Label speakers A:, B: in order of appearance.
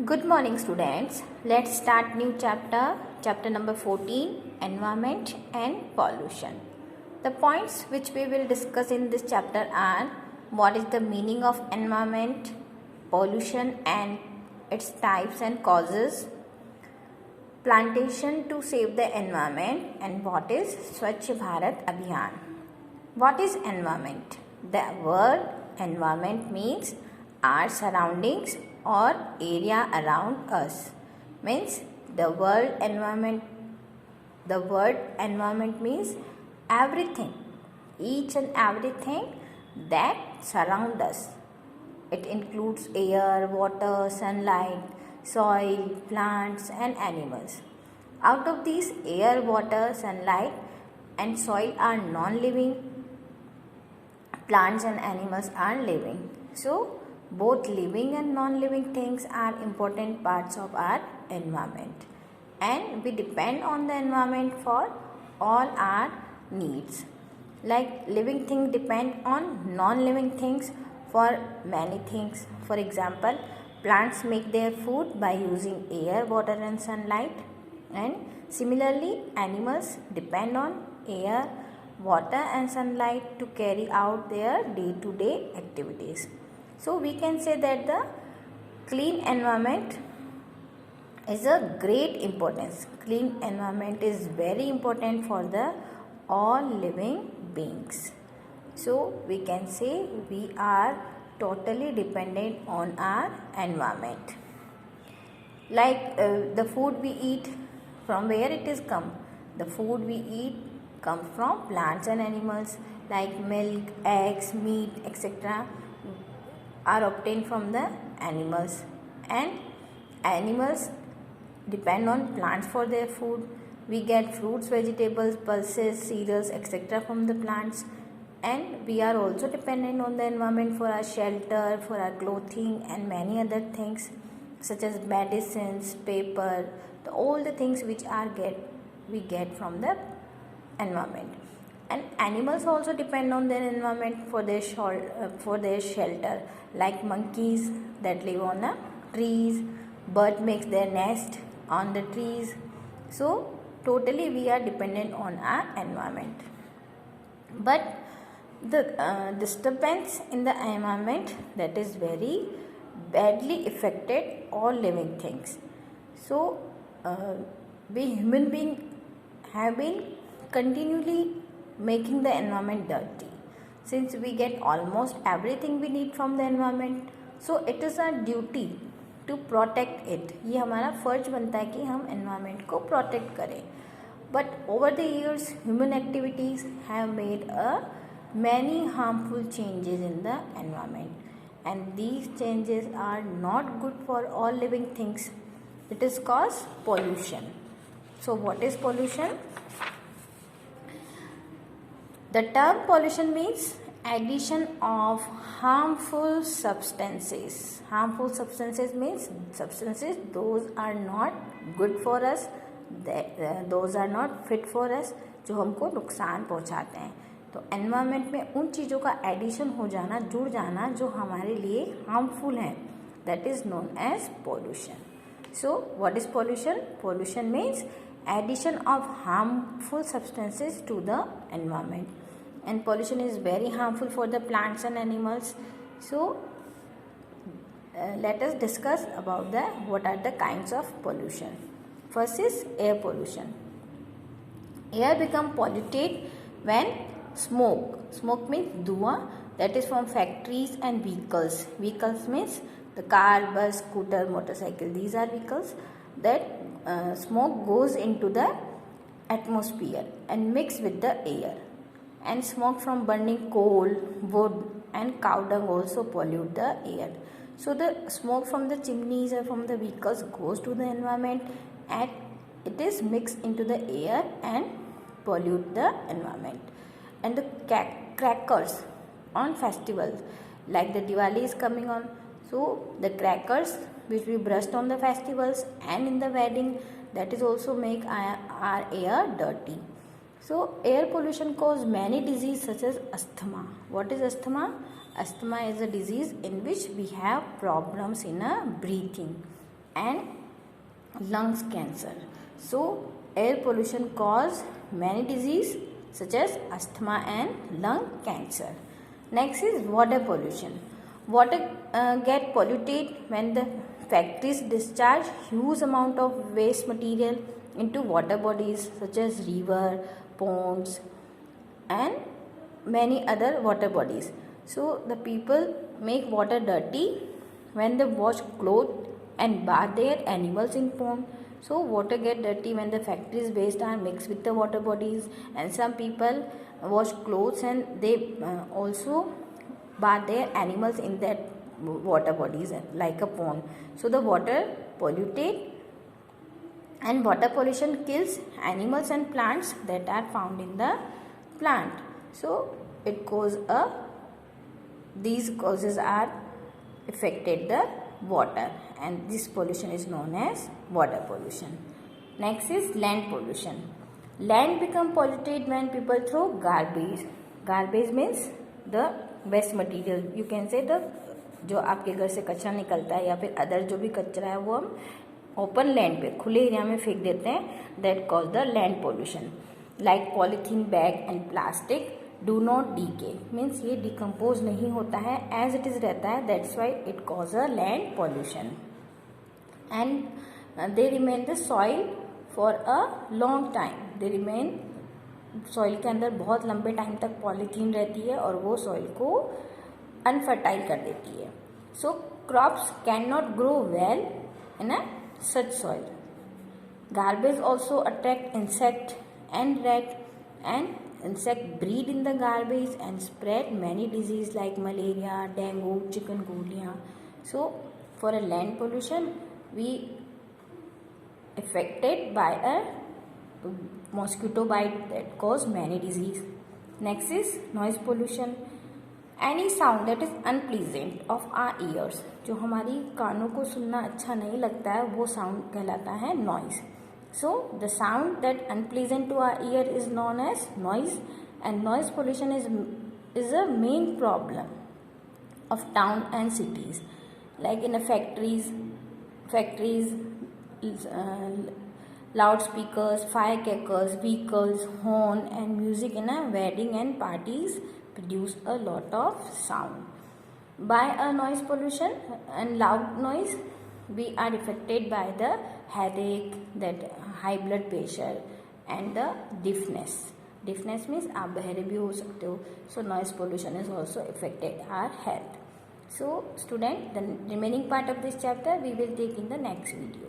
A: Good morning, students. Let's start new chapter, chapter number 14, Environment and Pollution. The points which we will discuss in this chapter are what is the meaning of environment, pollution and its types and causes, plantation to save the environment, and what is Swachh Bharat Abhiyan. What is environment? The word environment means our surroundings or area around us. Means the word environment means everything, each and everything that surround us. It includes air, water, sunlight, soil, plants and animals. Out of these, air, water, sunlight and soil are non-living, plants and animals are living. So both living and non-living things are important parts of our environment, and we depend on the environment for all our needs. Like living things depend on non-living things for many things. For example, plants make their food by using air, water and sunlight, and similarly animals depend on air, water and sunlight to carry out their day-to-day activities. So we can say that the clean environment is a great importance. Clean environment is very important for the all living beings. So we can say we are totally dependent on our environment. Like the food we eat, from where it is come? The food we eat comes from plants and animals, like milk, eggs, meat, etc. are obtained from the animals, and animals depend on plants for their food. We get fruits, vegetables, pulses, cereals, etc. from the plants, and we are also dependent on the environment for our shelter, for our clothing and many other things such as medicines, paper, all the things which we get from the environment. And animals also depend on their environment for their shelter, like monkeys that live on the trees, bird makes their nest on the trees. So totally we are dependent on our environment. But the disturbance in the environment, that is very badly affected all living things. So we human beings have been continually making the environment dirty. Since we get almost everything we need from the environment, so it is our duty to protect it. ये हमारा फर्ज बनता है कि हम environment को protect करें. But over the years, human activities have made many harmful changes in the environment, and these changes are not good for all living things. It is caused pollution. So what is pollution? The term pollution means addition of harmful substances. Harmful substances means substances those are not good for us, those are not fit for us, जो हमको नुकसान पहुंचाते हैं. तो environment में उन चीज़ों का एडिशन हो जाना, जुड़ जाना जो हमारे लिए हार्मफुल हैं, that is known as pollution. So what is pollution? Pollution means addition of harmful substances to the environment, and pollution is very harmful for the plants and animals. So let us discuss about what are the kinds of pollution. First is air pollution. Air become polluted when smoke means धुआं, that is from factories and vehicles. Vehicles means the car, bus, scooter, motorcycle, these are vehicles. That smoke goes into the atmosphere and mix with the air, and smoke from burning coal, wood and cow dung also pollute the air. So the smoke from the chimneys or from the vehicles goes to the environment, and it is mixed into the air and pollute the environment. And the crackers on festivals, like the Diwali is coming on, so the crackers which we burst on the festivals and in the wedding, that is also make our air dirty. So air pollution cause many diseases such as asthma. What is asthma? Asthma is a disease in which we have problems in breathing. and lungs cancer. So air pollution cause many disease such as asthma and lung cancer. Next is water pollution. Water get polluted when the factories discharge huge amount of waste material into water bodies such as river, ponds and many other water bodies. So the people make water dirty when they wash clothes and bathe their animals in pond. So water get dirty when the factories waste are mixed with the water bodies, and some people wash clothes and they also bathe their animals in that water bodies like a pond. So the water polluted, and water pollution kills animals and plants that are found in the plant. So it causes these causes are affected the water, and this pollution is known as water pollution. Next is land pollution. Land become polluted when people throw garbage. Garbage means the waste material, you can say the जो आपके घर से कचरा निकलता है या फिर other जो भी कचरा है वो हम ओपन लैंड पे खुले एरिया में फेंक देते हैं. That cause the land pollution. Like polythene bag and plastic do not decay, means ये डिकम्पोज नहीं होता है, एज इट इज रहता है. That's why it cause a land pollution. And they remain the soil for a long time. They remain soil के अंदर बहुत लंबे टाइम तक पॉलीथीन रहती है और वो सॉइल को अनफर्टाइल कर देती है. सो crops can not grow well in a such soil. Garbage also attract insect and rat, and insect breed in the garbage and spread many disease like malaria, dengue, chikungunya. So for a land pollution we affected by a mosquito bite that cause many disease. Next is noise pollution. Any sound that is unpleasant of our ears, जो हमारी कानों को सुनना अच्छा नहीं लगता है वो साउंड कहलाता है noise. So the sound that unpleasant to our ear is known as noise, and noise pollution is a main problem of town and cities. Like in a factories, loudspeakers, firecrackers, vehicles, horn and music in a wedding and parties produce a lot of sound. By a noise pollution and loud noise, we are affected by the headache, that high blood pressure and the deafness. Deafness means आप बहरे भी हो सकते हो. So noise pollution is also affected our health. So student, the remaining part of this chapter we will take in the next video.